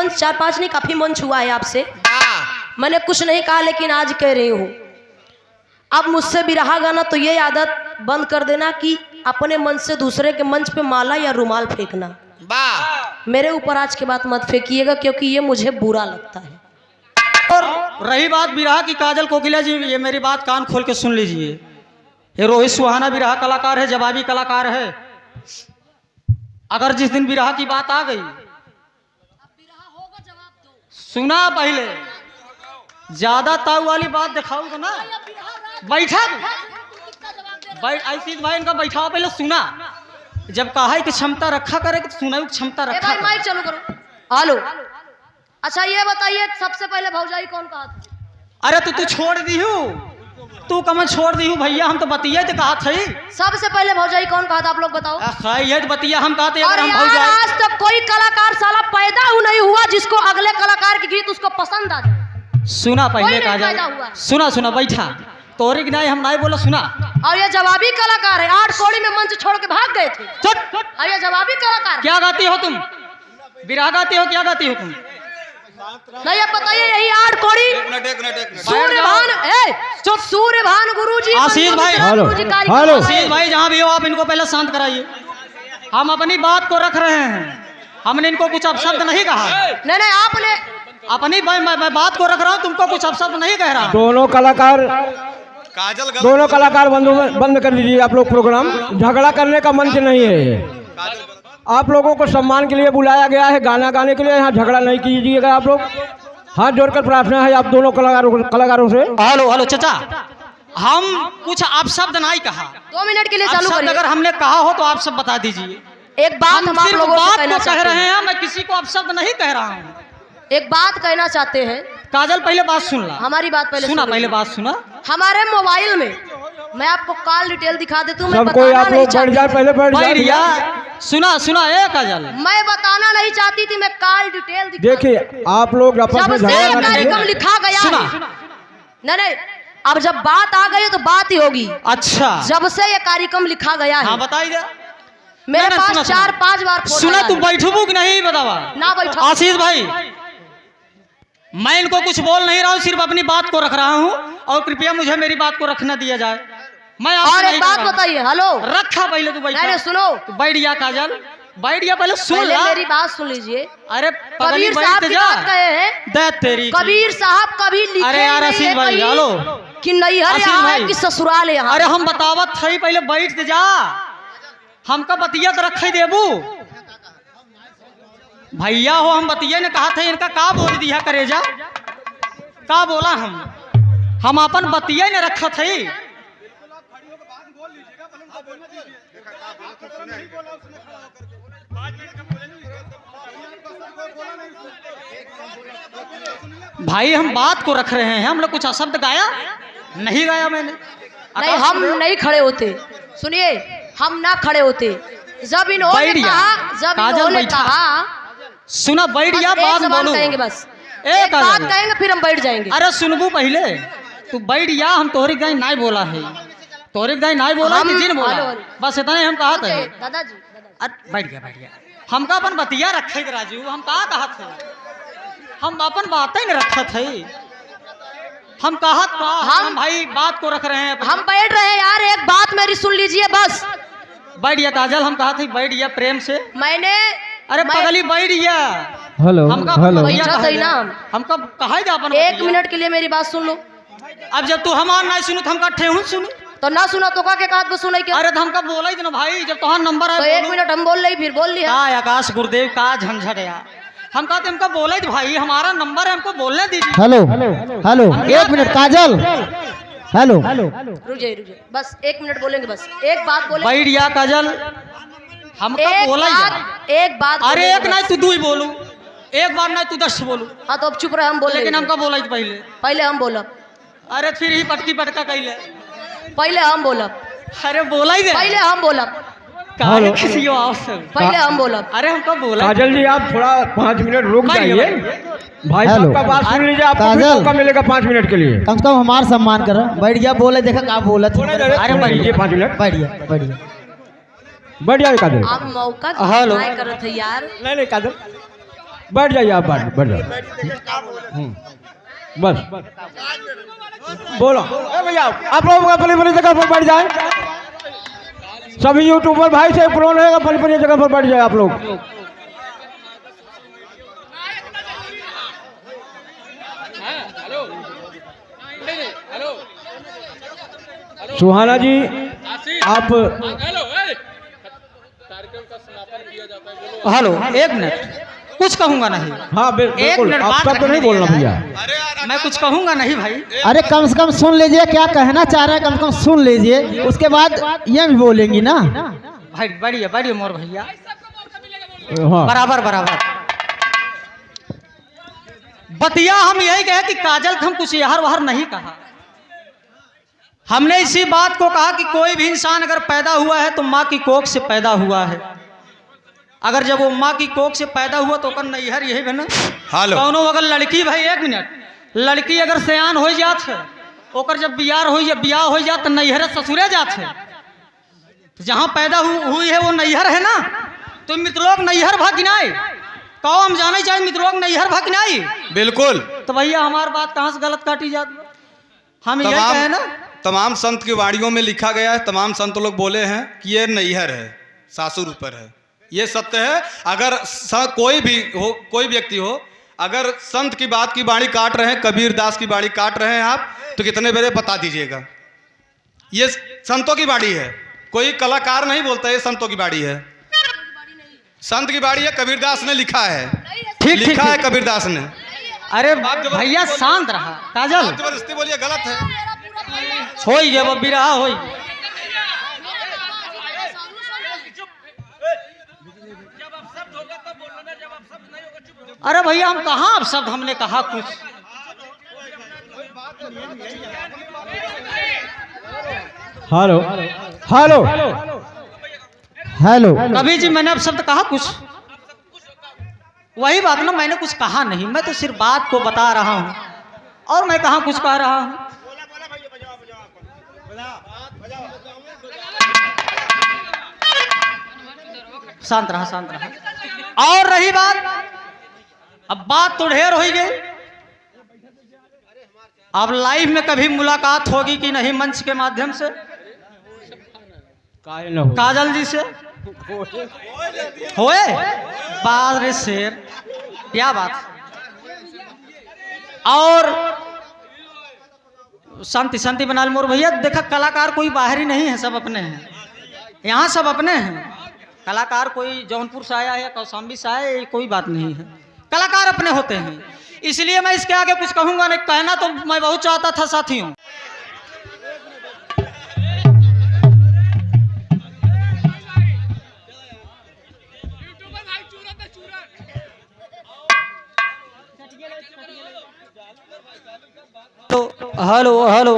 मंच 4-5 नहीं काफी मंच हुआ है आपसे, मैंने कुछ नहीं कहा लेकिन आज कह रही हूँ, अब मुझसे बिरहा गाना तो ये आदत बंद कर देना कि अपने मंच से दूसरे के मंच पे माला या रुमाल फेंकना, मेरे ऊपर आज के बाद मत फेंकिएगा क्योंकि ये मुझे बुरा लगता है। और रही बात बिरहा की, काजल कोकिला जी ये मेरी बात कान खोल के सुन लीजिए, ये रोहित सुहाना बिरहा कलाकार है, जवाबी कलाकार है। अगर जिस दिन बिरहा की बात आ गई, सुना पहले, ज्यादा ताऊ वाली बात दिखाऊ तो ना, बैठा आशीष भाई इनका बैठाओ, पहले सुना, जब कहा कि क्षमता रखा करे तो सुना क्षमता रखा भाई माइक चालू करो। हेलो, अच्छा ये बताइए सबसे पहले भौजाई कौन कहा था? अरे तू छोड़ दी हूँ, तू कमन छोड़ दी हूँ भैया, हम तो बतिया तो कहा था। सबसे पहले भौजाई कौन कहा था आप लोग बताओ। ये तो बतिया हम कहते और यार आज तक कोई कलाकार साला पैदा ही नहीं हुआ जिसको अगले कलाकार के गीत उसको पसंद आ जाए। सुना पहले कहा, सुना बैठा तोरे की नहीं हम नहीं बोला, सुना। और ये जवाबी कलाकार है, 8 कौड़ी में मंच छोड़ के भाग गए थे। और ये जवाबी कलाकार क्या गाती हो तुम? बिरहा गाती हो, क्या गाती हो तुम? नहीं अब बताइए, यही 8 कौड़ी सूर्यभान गुरुजी, आशीष भाई, आशीष भाई जहाँ भी हो आप इनको पहले शांत कराइए। हम अपनी बात को रख रहे हैं, हमने इनको कुछ अपशब्द नहीं कहा। नहीं आपने अपनी मैं बात को रख रहा हूँ, तुमको कुछ अपशब्द नहीं कह रहा। दोनों कलाकार बंद कर दीजिए आप लोग, प्रोग्राम झगड़ा करने का मंच नहीं है। आप लोगों को सम्मान के लिए बुलाया गया है, गाना गाने के लिए, यहाँ झगड़ा नहीं कीजिएगा आप लोग। हाथ जोड़कर प्रार्थना है आप दोनों कलाकारों से। हेलो चाचा, हम कुछ अपशब्द नहीं कहा। 2 मिनट के लिए चालू करिए। अगर हमने कहा हो तो आप सब बता दीजिए। एक बात हम आप लोगों को कह रहे हैं, मैं किसी को अपशब्द नहीं कह रहा हूँ। एक बात कहना चाहते हैं। काजल पहले बात सुन ला, हमारी बात पहले सुना, पहले बात सुना। हमारे मोबाइल में मैं आपको कॉल डिटेल दिखा देती हूँ, मैं आप लोग बैठ जाए, पहले बैठ जाए। सुना ए काजल, मैं बताना नहीं चाहती थी, मैं कॉल डिटेल देखिए आप लोग जब से कार्यक्रम लिखा गया है, नहीं अब जब बात आ गई तो बात ही होगी। अच्छा, जब से ये कार्यक्रम लिखा गया है, बताइए मेरे पास 4-5 बार सुना। तुम बैठो कि नहीं बतावा ना बैठो। आशीष भाई, मैं इनको कुछ बोल नहीं रहा हूँ, सिर्फ अपनी बात को रख रहा हूँ और कृपया मुझे मेरी बात को रखना दिया जाए। मैं और एक बात बताइए। हेलो, रखा पहले तू बैठ, सुनो, बैठ जा काजल, बैठ जा, पहले सुन ला, मेरी बात सुन लीजिए। अरे कबीर साहब की बात कहे हैं, तेरी कबीर साहब कभी लिखे अरे यार आशीष भाई, हेलो कि नैहर यहाँ है कि ससुराल यहाँ। अरे हम बतावत थे, पहले बैठ जा, हमका बतिया तो रखे देबू भैया हो, हम बतिया ने कहा था, इनका का बोल दिया करेजा, का बोला हम अपन बतिया ने रखा थे। भाई हम बात को रख रहे हैं, हम लोग कुछ अशब्द गाया नहीं, गाया मैंने नहीं, हम नहीं खड़े होते। सुनिए, हम ना खड़े होते जब इन्होंने कहा, सुना बैठ जा, बात बोलो कहेंगे, बस एक बात कहेंगे फिर हम बैठ जाएंगे। अरे सुनबू पहले, तू बैठ जा, हम तोहरी गाय नहीं बोला है, तोहरी गाय नहीं बोला, जिन बोला बस इतना ही हम कहा था। दादाजी अरे बैठ गया, हमका अपन बतिया रखे थे राजू, हम कहा थे, हम अपन बातें नहीं रखा थे, हम हम भाई बात को रख रहे हैं, हम बैठ रहे हैं यार, एक बात मेरी सुन लीजिए बस। बैठ गया काजल, हम कहा थे बैठ गया प्रेम से, मैंने अरे पगली बैठ गया। हेलो हमका कहा अपन 1 मिनट के लिए मेरी बात सुन लो। अब जब तू हमार नहीं सुनू तो हमका ठेहू सुनू, तो ना सुना तो का के बात को सुनाई क्या? अरे तो हमका बोला ही ना भाई, जब तुम्हारा नंबर है तो 1 मिनट हम बोल रही, फिर बोल लिया। आकाश गुरुदेव का झंझट है, हम कहते हमका बोला ही भाई, हमारा नंबर है, हमको बोलने दीजिए। हेलो 1 मिनट काजल, हेलो रुझे बस 1 मिनट बोलेंगे, बस एक बात बोले। बैठ जा काजल, हमका बोला एक बात, अरे एक नहीं तू 2 बोलू, एक बार नहीं तू 10 बोलू। हाँ तो अब चुप रहे, हम बोले, लेकिन हमका बोला पहले हम बोला। अरे फिर ही पटकी पटका कैले, पहले हम बोला। अरे बोला ही पहले हम बोला, पहले हम बोला। अरे हमको बोला। काजल जी आप थोड़ा 5 मिनट रुक जाइए, भाई साहब का बात सुन लीजिए, आपको भी मौका मिलेगा 5 मिनट के लिए। कम से कम हमारा सम्मान करो। बैठ गया, बोले देखा क्या बोला। अरे बैठिए 5 मिनट, बैठ गया बैठ जाए काजल। आप मौका हेलो करत है यार। नहीं काजल, बैठ जाइए आप, बैठ जाइए। बस बोलो भैया, आप लोग अपनी अपनी जगह पर बैठ जाए। सभी यूट्यूबर भाई से प्रोन है, अपनी अपनी जगह पर बैठ जाए आप लोग। सुहाना जी आप हेलो, एक मिनट, कुछ कहूंगा नहीं। हाँ बिल्कुल, मिनट आप बात सबको नहीं रखने बोलना दीजिए। भैया। मैं कुछ कहूंगा नहीं भाई। अरे कम से कम सुन लीजिए क्या कहना चाह रहे हैं, कम से कम सुन लीजिए, उसके बाद ये भी बोलेंगी ना। भाई बढ़िया बढ़िया मोर भैया, हाँ बराबर बराबर। बतिया हम यही कहे कि काजल हम कुछ यहर वहर नहीं कहा। हमने इसी बात को कहा कि कोई भी इंसान अगर पैदा हुआ है तो माँ की कोख से पैदा हुआ है। अगर जब वो माँ की कोख से पैदा हुआ तो ओकर नैहर यही है ना। कौनो अगर लड़की, भाई एक मिनट, लड़की अगर सयान हो जात है, ओकर जब बियाह हो जात तो नैहर ससुरे जात है। तो जहाँ पैदा हुई है वो नैहर है ना। तो मित्रलोक नैहर भागिनाई कहो, हम जाने चाहिए मित्रलोक नैहर भागिनाई। बिल्कुल। तो भैया हमारी बात कहाँ से गलत काटी जाती है? हम यही कहे ना। तमाम संत की वाणियों में लिखा गया है, तमाम संत लोग बोले हैं कि ये नैहर है, सासुर ऊपर है। ये सत्य है। अगर कोई भी हो, कोई व्यक्ति हो, अगर संत की बात की बाणी काट रहे हैं, कबीर दास की बाणी काट रहे हैं आप, तो कितने बेरे बता दीजिएगा। ये संतों की बाणी है, कोई कलाकार नहीं बोलता, ये संतों की बाणी है। संत की बाणी है, कबीरदास ने लिखा है। ठीक लिखा है कबीरदास ने। अरे भैया शांत रहा। काजल जबरदस्ती बोलिए, गलत है। हो गया वो बिरहा हो। अरे भैया हम कहाँ अब शब्द हमने कहा कुछ। हेलो हेलो हेलो कभी जी मैंने अब शब्द कहा कुछ? वही बात ना, मैंने कुछ कहा नहीं, मैं तो सिर्फ बात को बता रहा हूँ। और मैं कहाँ कुछ कह रहा हूँ। शांत रहा, शांत रहा। और रही बात, अब बात तो ढेर हो गई। अब लाइव में कभी मुलाकात होगी कि नहीं मंच के माध्यम से काजल जी से? होए बात रे शेर, क्या बात। और शांति शांति बना लो मोर भैया। देखा कलाकार कोई बाहरी नहीं है, सब अपने हैं। यहाँ सब अपने हैं। कलाकार कोई जौनपुर से आया है या कौशाम्बी से आया है, कोई बात नहीं है। कलाकार अपने होते हैं। इसलिए मैं इसके आगे कुछ कहूंगा नहीं। कहना तो मैं बहुत चाहता था साथियों। तो हेलो हेलो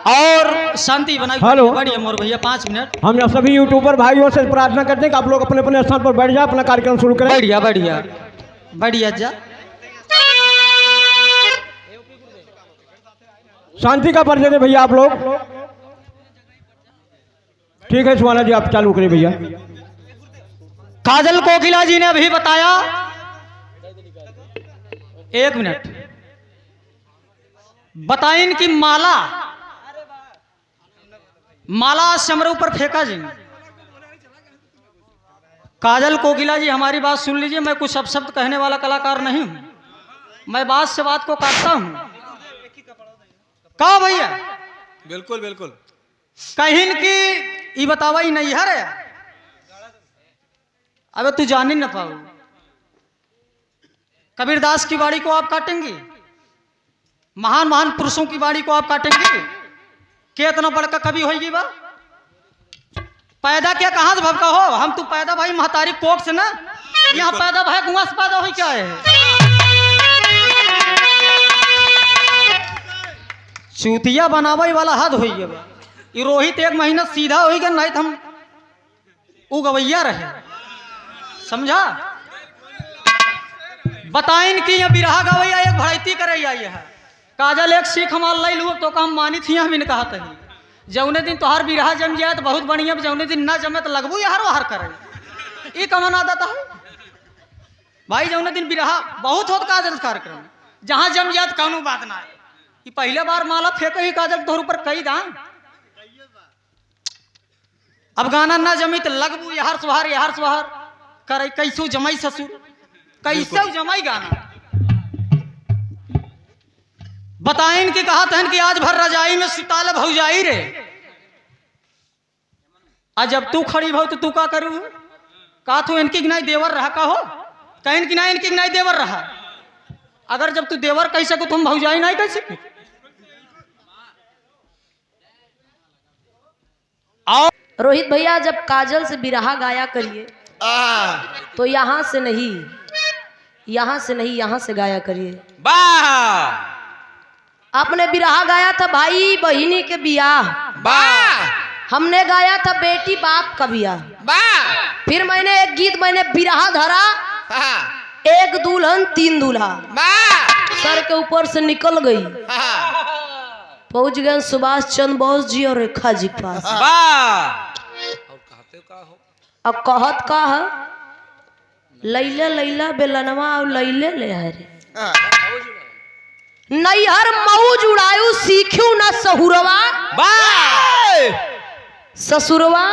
और शांति बनाई। हेलो। बढ़िया मोर भैया 5 मिनट। हम यहाँ सभी यूट्यूबर भाइयों से प्रार्थना करते हैं कि आप लोग अपने अपने स्थान पर बैठ जाए, अपना कार्यक्रम शुरू करें। बढ़िया बढ़िया बढ़िया जा। शांति का परिचय दें भैया आप लोग। ठीक है सुहाना जी, आप चालू करें भैया। काजल कोकिला जी ने अभी बताया। 1 मिनट बताइन कि माला समरू पर फेंका जी। काजल कोकिला जी हमारी बात सुन लीजिए। मैं कुछ शब्द कहने वाला कलाकार नहीं हूं। मैं बात से बात को काटता हूं। कहा भैया? बिल्कुल बिल्कुल। कहीं की ई बतावा ही नहीं है। अबे तू जान ही न पाओ। कबीरदास की बाड़ी को आप काटेंगे, महान महान पुरुषों की बाड़ी को आप काटेंगे। क्या इतना बड़का कवि होगी बा? पैदा क्या कहाँ से भवका हो? हम तू पैदा भाई महतारी कोख से ना, यहाँ पैदा भाई कुआं से पैदा हो क्या है? चूतिया बनावे वाला हद हो गया। रोहित 1 महीना सीधा हो गया, नहीं तो हम उ गवैया रहे। समझा? बताइन कि ये बिरहा गवैया एक भड़ैती करे आई है। काजल एक सीख हमार लै लू तो हम मानी थी हम ने कहा जौने दिन तोहार बिरहा जम जाए तो बहुत बढ़िया, जौने दिन ना जमे तो लगबू यार वाहर करे। ये कमन आदत है भाई। जौन दिन बिरहा बहुत होत काजल कार्यक्रम जहाँ जम जात कौनो बात ना है। ये पहले बार माला फेंक ही काजल तोहर ऊपर कई दान। अब गाना ना जमी तो लगबू यहार सुहार करे कैसो जमाई ससुर कैसे जमाई गाना बताइन कि कहा तहन कि आज भर रजाई में सिताल भौजाई रे। आज जब तू खड़ी भाव तो तू का करू का तू इनकी गिनाई देवर रहा का हो कहन कि ना इनकी गिनाई देवर रहा। अगर जब तू देवर कह सको तुम भौजाई नहीं कह सको। रोहित भैया जब काजल से बिरहा गाया करिए तो यहाँ से नहीं यहाँ से गाया करिए। आपने बिरहा गाया था भाई बहिनी के बियाह, हमने गाया था बेटी बाप का बियाह। फिर मैंने एक गीत मैंने बिरहा धरा, एक दुल्हन तीन दूल्हा, सर के ऊपर से निकल गई, पहुंच गए सुभाष चंद्र बोस जी और रेखा जी के पास। अब कहत का है लैला लैला बेलनवा और लैले ले हरे नैहर मऊज उड़ायू सीखू न सहुरवा ससुरवा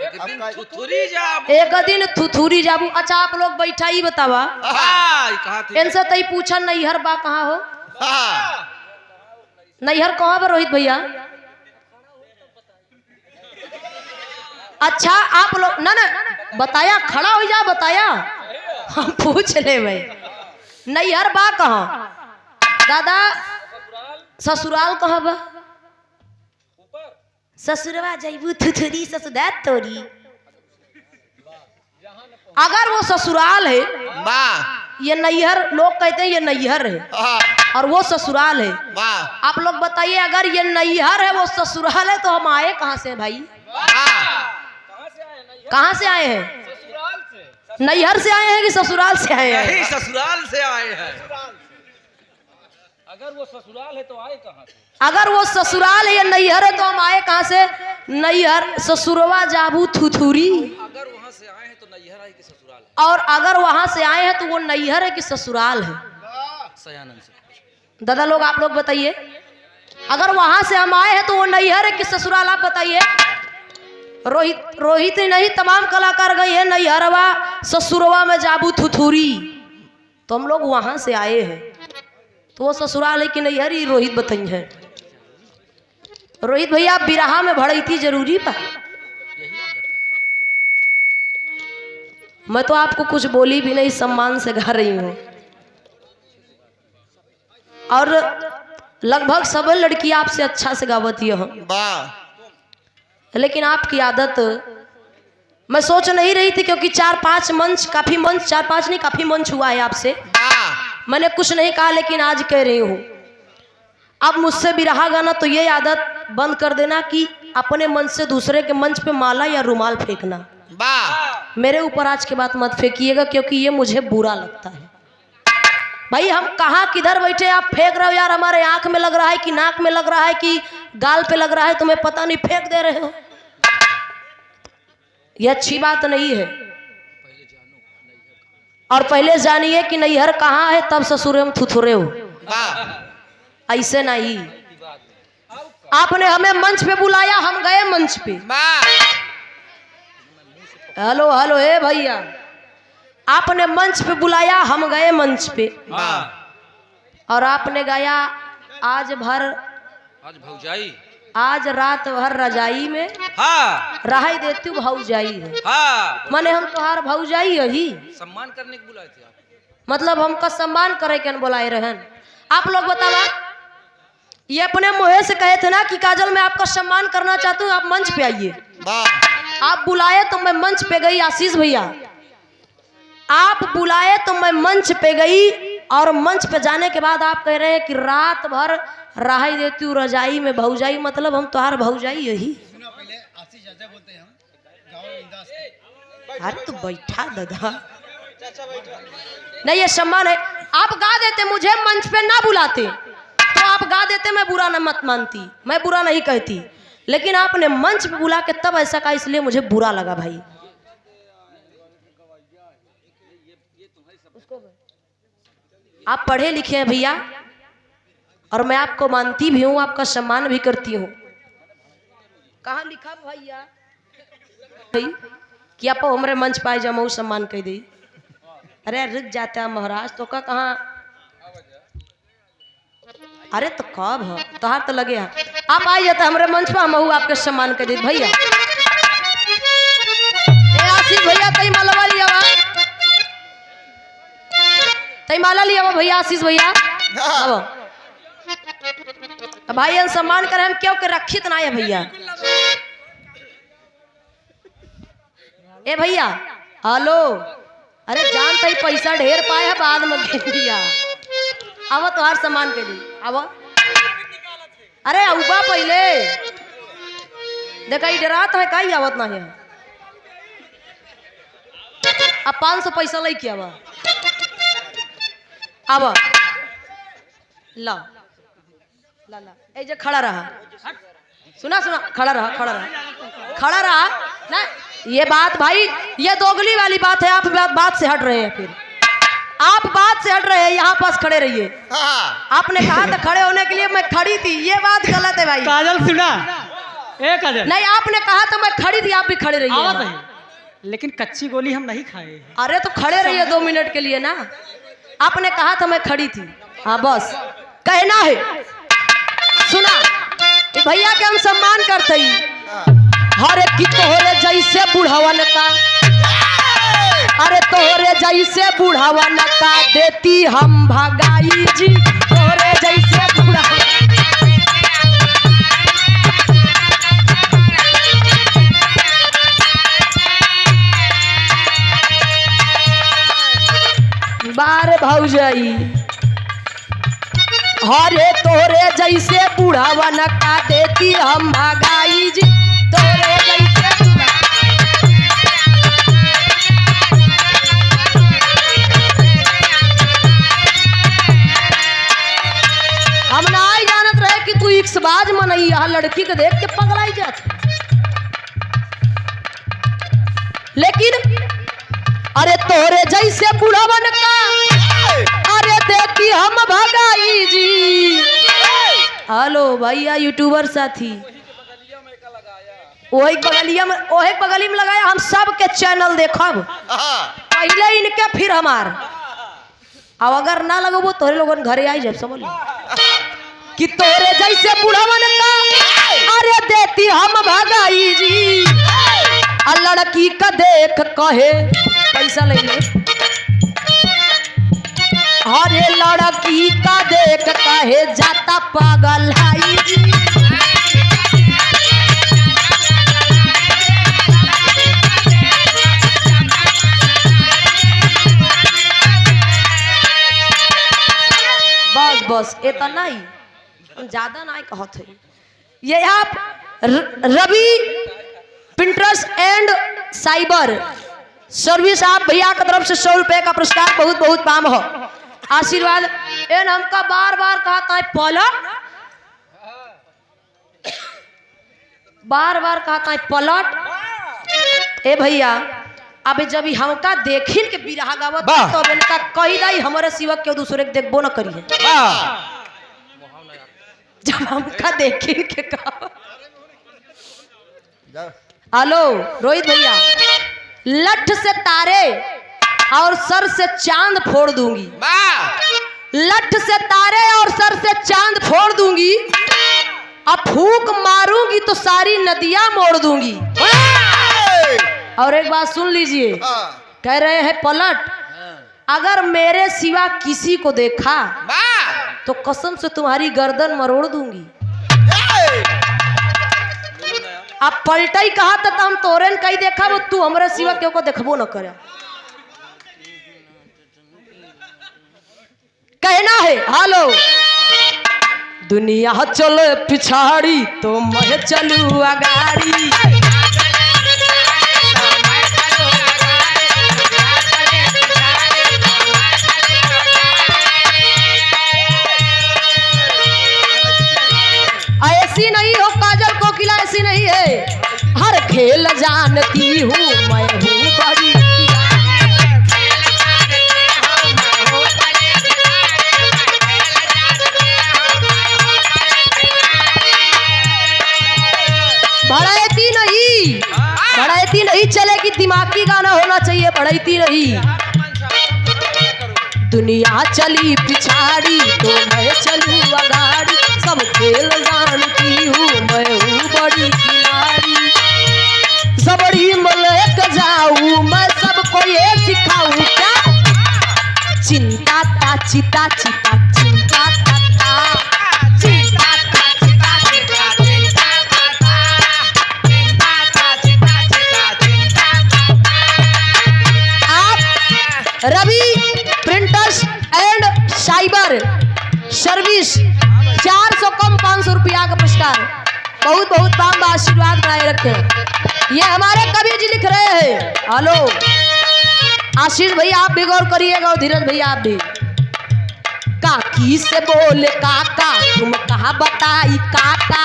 एक दिन थुथुरी जाबू। अच्छा आप लोग बैठा ही बतावा इनसे तई पूछा नैहर बा कहाँ हो, नैहर कहाँ बा रोहित भैया। अच्छा आप लोग ना बताया खड़ा हो जा बताया हम पूछ ले भाई नैहर बा कहाँ दादा ससुराल कहाँ बा ससुरवा जैबू थुथुरी ससुदात तोरी। अगर वो ससुराल है ये नैहर लोग कहते हैं ये नैहर है और वो ससुराल है। आप लोग बताइए अगर ये नैहर है वो ससुराल है तो हम आए कहाँ से भाई, कहाँ से आए हैं? नैहर से आए हैं कि ससुराल से आए हैं? ससुराल से आए हैं। अगर वो ससुराल है तो आए कहाँ से? अगर वो ससुराल है या नैहर है तो हम आए कहाँ से? नैहर ससुरवा जाबू थुथुरी। अगर वहाँ से आए हैं तो नैहर आए कि ससुराल है? और अगर वहां से आए हैं तो वो नैहर है कि ससुराल है? सयानंद से दादा लोग आप लोग बताइए अगर वहां से हम आए हैं तो वो नैहर है कि ससुराल, आप बताइए। रोहित नहीं तमाम कलाकार गए हैं नैहरवा ससुरवा में जाबू थुथुरी, तो हम लोग वहां से आए हैं तो वो ससुराल है कि नैहर ही रोहित बताइए। रोहित भैया बिरहा में भड़ैती जरूरी बा। मैं तो आपको कुछ बोली भी नहीं, सम्मान से गा रही हूँ और लगभग सब लड़की आपसे अच्छा से गावती है, लेकिन आपकी आदत मैं सोच नहीं रही थी क्योंकि 4-5 मंच काफी मंच 4-5 नहीं काफी मंच हुआ है आपसे, मैंने कुछ नहीं कहा लेकिन आज कह रही हूँ अब मुझसे बिरहा गाना तो ये आदत बंद कर देना कि अपने मन से दूसरे के मंच पे माला या रुमाल फेंकना मेरे ऊपर आज के बाद मत फेंकिएगा क्योंकि ये मुझे बुरा लगता है। भाई हम कहाँ किधर बैठे आप फेंक रहे हो यार, हमारे आंख में लग रहा है कि नाक में लग रहा है कि गाल पे लग रहा है, तुम्हें पता नहीं फेंक दे रहे हो, ये अच्छी बात नहीं है। और पहले जानिए कि नैहर कहाँ है तब ससुर में थुथुरे हो, ऐसे नहीं। आपने हमें मंच पे बुलाया, हम गए मंच पे। हेलो हेलो हे भैया, आपने मंच पे बुलाया, हम गए मंच पे और आपने गाया आज भौजाई, आज रात भर रजाई में रहाई देती हूँ भौजाई है। माने हम तुम्हार भौजाई यही सम्मान करने के बुलाए थे आप, मतलब हमका सम्मान करे के बुलाए रहन। आप लोग बतावा ये अपने मुँह से कहे थे ना कि काजल मैं आपका सम्मान करना चाहती हूँ, आप मंच पे आइए। आप बुलाए तो मैं मंच पे गई। आशीष भैया आप बुलाए तो मैं मंच पे गई और मंच पे जाने के बाद आप कह रहे हैं कि रात भर रहाई देती हूँ रजाई में भौजाई, मतलब हम तुम्हार भौजाई यही। अरे तू बैठा दादा, नहीं ये सम्मान है। आप गा देते, मुझे मंच पे ना बुलाते तो आप गा देते, मैं बुरा न मत मानती, मैं बुरा नहीं कहती, लेकिन आपने मंच पे बुला के तब ऐसा कहा, इसलिए मुझे बुरा लगा भाई। आप पढ़े लिखे हैं भैया, और मैं आपको मानती भी हूँ, आपका सम्मान भी करती हूँ। कहाँ लिखा भैया कि आप हमारे मंच पाए जमाऊ सम्मान कह दी। अरे रुक जाता है महाराज, तो का कहाँ? अरे तो कब है तोहार तो लगे है, आप आ जाते हमारे मंच पर, हम आपके सम्मान कर दी भैया। आशीष भैया तई माला लिया वा, तई माला लिया वा भैया, आशीष भैया भाई सम्मान करे हम क्यों के रखित ना है भैया। ए भैया हेलो, अरे जानता ही पैसा ढेर पाए है बाद में दिया। अब तोहार सम्मान के लिए अब अरे उबा पहले देखा डरात है का आवत ना है। अब 500 पैसा लै के अब ला ला ला ए जे खड़ा रहा, सुना सुना, खड़ा रहा खड़ा रहा खड़ा रहा ना। ये बात भाई ये दोगली वाली बात है, आप बात से हट रहे हैं, फिर आप बात से हट रहे हैं, यहाँ पास खड़े रहिए। आपने कहा था खड़े होने के लिए, मैं खड़ी थी, ये बात गलत है भाई। काजल सुना, ए काजल नहीं आपने कहा था मैं खड़ी थी, आप भी खड़े रहिए। लेकिन कच्ची गोली हम नहीं खाए। अरे तो खड़े रहिए 2 मिनट के लिए ना, आपने कहा था मैं खड़ी थी, हाँ बस कहना है। सुना भैया के हम सम्मान करते ही, हरे की तोहरे जैसे बुढ़ावन का, अरे तोहरे जैसे बुढ़ावन का देती हम भगाई जी, तोहरे जैसे बुढ़ावन। बार भौजाई हरे तोरे जैसे बुढ़ावन का देती हम भगाई जी, तोरे जैसे हम ना ही जानत रहे कि तू इक्सबाज मनई, यहाँ लड़की के देख के पगलाई जात। लेकिन अरे तोरे जैसे बुढ़ावन का अरे देखी हम भगाई जी। हेलो भैया यूट्यूबर साथी, वही बगली में लगाया, हम सब के चैनल देखब, पहले इनके फिर हमार। अब अगर ना लगबो तोरे लोगन घरे आई जब समझ कि तोरे जैसे बुढ़ावन का अरे देती हम भगाई जी। लड़की का देख कहे पैसा ले ले, अरे लड़की का देख कहे जाता पागल हाई जी। बस बस इतना ही, ज्यादा नहीं कहत है। ये आप रवि पिंटरेस्ट एंड साइबर सर्विस, आप भैया की तरफ से 100 रुपए का पुरस्कार बहुत बहुत पाम हो, आशीर्वाद। एन हमका बार बार कहा था पलट, बार बार कहा था पलट। ए भैया अब जब हमका देखिन के बिरहा गावत तो इनका कही दाई हमारे सिवा क्यों दूसरे के देखबो न करिए। जब हमका देखिन के गावत। हेलो रोहित भैया, लठ से तारे और सर से चांद फोड़ दूंगी, लठ से तारे और सर से चांद फोड़ दूंगी, अब फूंक मारूंगी तो सारी नदियां मोड़ दूंगी। और एक बात सुन लीजिए, कह रहे हैं पलट, अगर मेरे सिवा किसी को देखा तो कसम से तुम्हारी गर्दन मरोड़ दूंगी। अब पलटा ही कहा था हम तोरे कहीं देखा, वो तू हमारे सिवा क्यों को देखबो न करे। कहना है हेलो, दुनिया चले पिछाड़ी तो मैं चलू अगाड़ी। ऐसी नहीं हो काजल कोकिला, ऐसी नहीं है, हर खेल जानती हूँ मैं हूँ बड़ी। ये बढ़ती रही। दुनिया चली पिछाड़ी तो मैं चलूं अगाड़ी, सब खेल जानती हूँ मैं हूँ बड़ी खिलाड़ी। सबड़ी मलक जाऊं मैं सबको ये सिखाऊं क्या, चिंता ता चिता चिता चिंता ता चिंता ता चिता चिता चिंता ता चिंता ता चिता चिता चिंता ता। आप रवि प्रिंटर्स एंड साइबर सर्विस 400 कम 500 रुपया का पुरस्कार। बहुत बहुत काम आशीर्वाद बनाए रखे। ये हमारे कवि जी लिख रहे हैं। हेलो आशीष भैया आप भी गौर करिएगा और धीरज भैया आप भी। काकी से बोले काका तुम कहा बताई काका,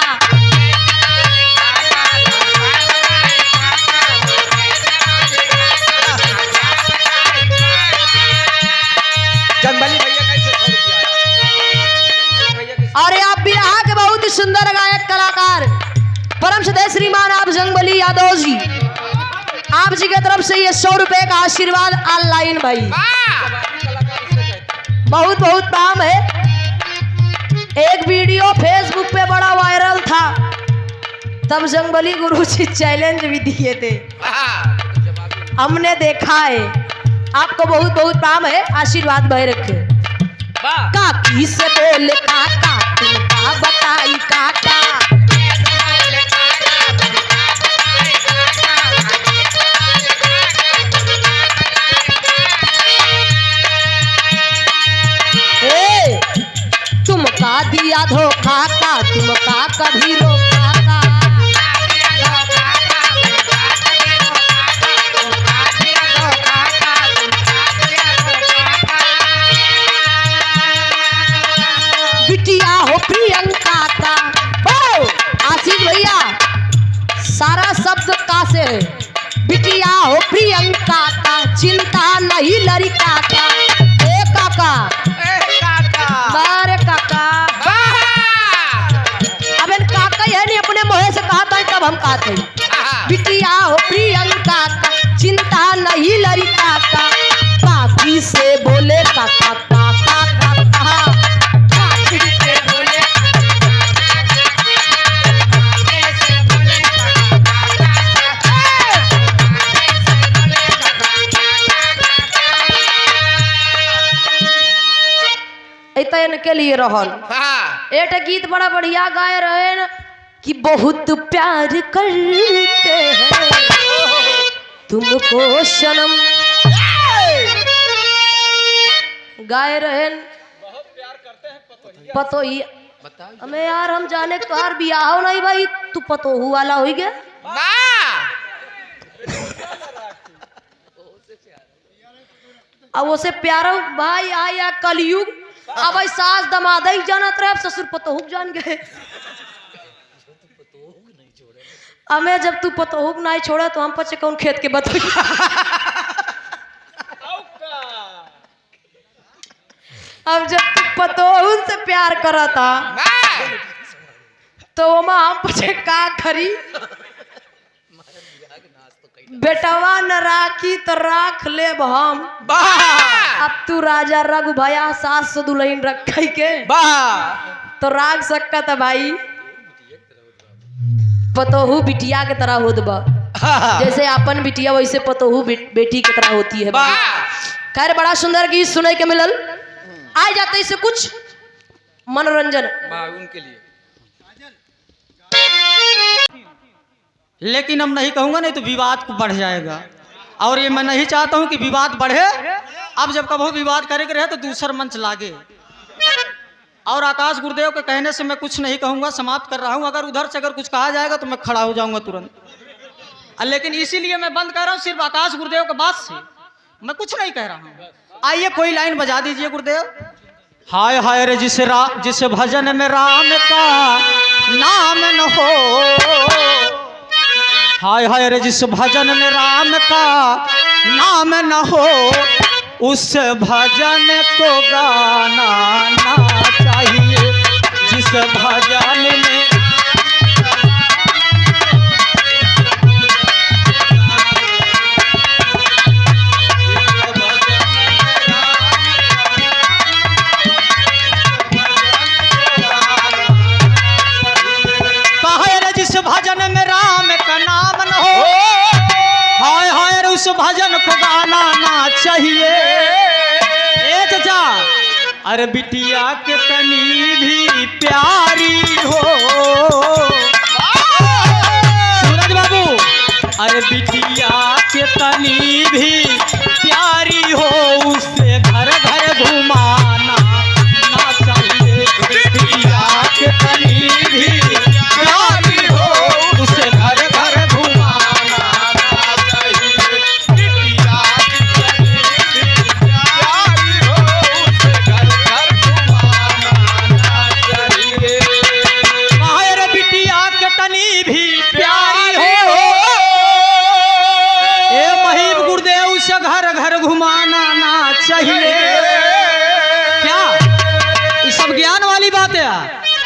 जनबली भैया कैसे 100 रुपया आया? भैया कैसे? और आप भी यहाँ के बहुत ही सुंदर गायक कलाकार परम सदय श्रीमान आप जंगबली यादव जी, आप जी की तरफ से ये 100 रुपए का आशीर्वाद ऑनलाइन भाई। बहुत बहुत काम है। एक वीडियो फेसबुक पे बड़ा वायरल था, तब जंगबली गुरु जी चैलेंज भी दिए थे, हमने देखा है। आपको बहुत बहुत काम है, आशीर्वाद भाई रखे। काकी से बोले काका तुम का बताई काका, तुम का दिया धोखा का तुम का कभी रोका का, बिटिया हो प्रियंका का। ओ आशीष भैया सारा शब्द का से है। बिटिया हो प्रियंका का चिंता नहीं लड़का का। ए काका बारे काका अब इन काका है नहीं अपने मुँह से कहा था तब हम कहते हैं। बिटिया हो प्रियंका का चिंता नहीं लड़का का, काकी से बोले काका काका काका, काकी से बोले इनके लिए रहल। एक गीत बड़ा बढ़िया गाए रहे न कि बहुत प्यार करते हैं तुमको सनम, गाए रहे पतोही। हमें यार हम जाने तुहार बियाह हो नहीं भाई, तू पतोहू वाला हो गया। अब उसे प्यारा भाई आया कलयुग, अब सास दमाद ही जानत रहे, अब ससुर पतोहुक जान गए। हमें जब तू पतोहुक नहीं छोड़ा तो हम पचे कौन खेत के बतोई। अब जब तू पतोहू से प्यार करा था तो हम पचे का करी। बेटवा न राखी तो राख ले हम। अब तू राजा रघु भया सास दुल्हन रखे के तो राख सकता था भाई। पतोहू बिटिया के तरह होत बा, जैसे अपन बिटिया वैसे पतोहू बेटी की तरह होती है। खैर बड़ा सुंदर गीत सुने के मिलल। आ जाते इसे कुछ मनोरंजन उनके लिए। लेकिन अब नहीं कहूंगा, नहीं तो विवाद बढ़ जाएगा, और ये मैं नहीं चाहता हूं कि विवाद बढ़े। अब जब कभी विवाद करेंगे रहे तो दूसरा मंच लागे। और आकाश गुरुदेव के कहने से मैं कुछ नहीं कहूंगा, समाप्त कर रहा हूं। अगर उधर से अगर कुछ कहा जाएगा तो मैं खड़ा हो जाऊंगा तुरंत। लेकिन इसीलिए मैं बंद कर रहा हूं, सिर्फ आकाश गुरुदेव के बात से मैं कुछ नहीं कह रहा हूं। आइए कोई लाइन बजा दीजिए गुरुदेव। हाय हाय रे जिस भजन में राम का नाम न हो, हाय हाय रे जिस भजन में राम का नाम न हो, उस भजन को गाना ना चाहिए। जिस भजन में घुमाना ना चाहिए। ए चाचा, अरे बिटिया के तनी भी प्यारी हो। सूरज बाबू, अरे बिटिया के तनी भी प्यारी हो, उससे घर घर घुमाना ना चाहिए। बिटिया के तनी भी प्यारी हो, उससे घर घर घुमाना ना चाहिए। बिटिया के तनी भी प्यारी हो, उससे घर घर घुमाना ना चाहिए। रे बिटिया के तनी भी प्यारी हो, ए महीप गुरुदेव से घर घर घुमाना ना चाहिए। क्या ये सब ज्ञान वाली बात है?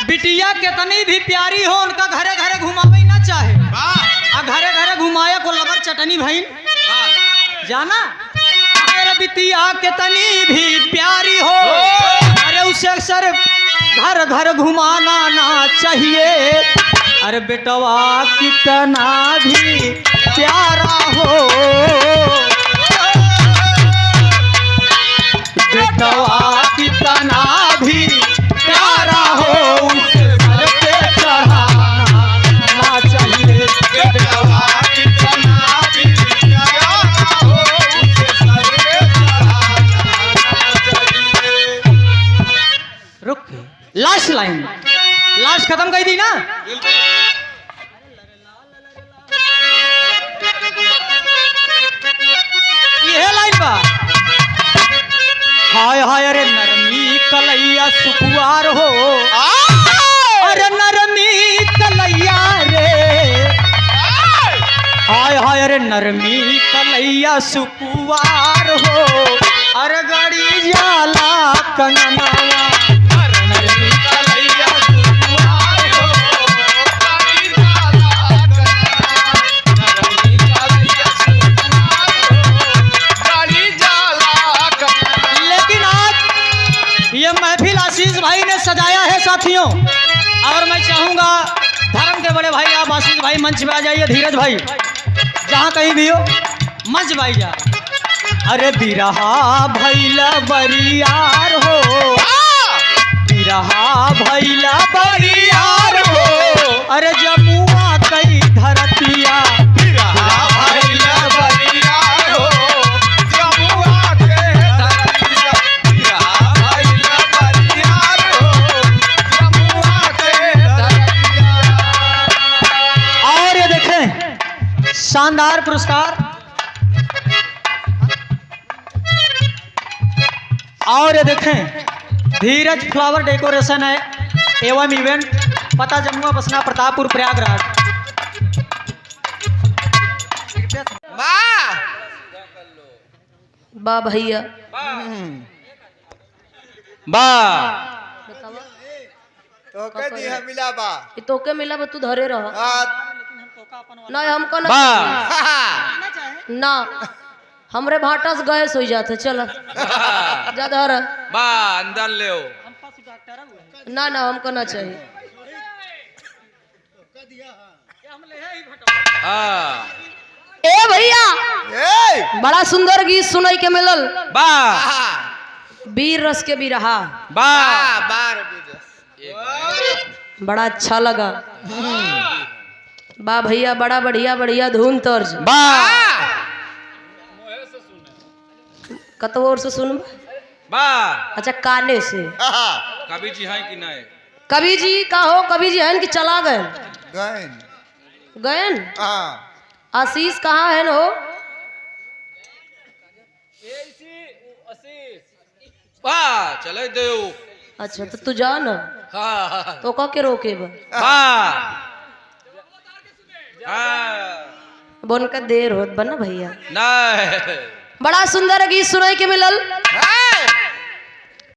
बिटिया कितनी भी प्यारी हो, उनका घरे घरे घुमावे ना चाहे। आ घरे घरे घुमाए को लबर चटनी भाई जाना। अरे बिटिया कितनी भी प्यारी हो, अरे उसे अक्सर घर घर घुमाना ना चाहिए। अरे बेटवा कितना भी प्यारा हो, बेटवा कितना भी प्यारा हो, उसे सर पे चढ़ाना ना चाहिए। बेटवा कितना भी प्यारा हो, उसे सर पे चढ़ाना ना चाहिए। रुक, लास्ट लाइन, लास्ट खत्म कर दी ना। ये लाइन बा, हाय हाय अरे नरमी कलैया सुकुआर हो। अरे नरमी कलैया रे, हाय हाय अरे नरमी कलैया सुकुआर हो। अरे गड़ी जाला कंगनावा, नरमी कलैया सुकुआर हो। गड़ी जाला कंगनावा, नरमी कलैया सुकुआर हो। गड़ी जाला कंगनावा। लेकिन आज ये महफिल आशीष भाई ने सजाया है साथियों, और मैं चाहूंगा धर्म के बड़े भाई आप आशीष भाई मंच पे आ जाइए। धीरज भाई जहाँ कहीं भी हो मंच पे जा। अरे बिरहा भैला बरियार हो, बिरहा भैला बरियार हो। अरे जमुआ कई धरतिया, बिरहा भैला बरियार हो, जमुआ के धरतिया। बिरहा भैला बरियार हो, जमुआ के धरतिया। और ये देखें शानदार पुरस्कार। और ये देखें धीरज फ्लावर डेकोरेशन है एवं इवेंट, पता जमुआ बसना प्रतापपुर प्रयागराज। बा भैया बा तो कह दी है मिला बा ये तोके मिला बा, तू धरे रह ना। हमको ना ना, हमरे भाटस गैस हो जाते। चल जा धर। बा अंदर ले ओ। ना ना हमको ना चाहिए। हाँ ए भैया ए बड़ा सुंदर गीत सुनाई के मिलल। बा वीर रस के बिरहा बा बार बड़ा अच्छा लगा। बा भैया बड़ा बढ़िया बढ़िया धुन तर्ज। बा कतोर से सुन। बा अच्छा काने से। कभी जी हैं कि नहीं? कवि जी का हो, कवि जी हैं कि चला गए? गैन गयन। हाँ आशीष कहाँ है हो? बा चले दो। अच्छा तो तू जा न। हाँ तो कह के रोके बा हाँ बोन का देर होत बना भैया। नहीं बड़ा सुंदर गीत सुनाई के मिलल। हाँ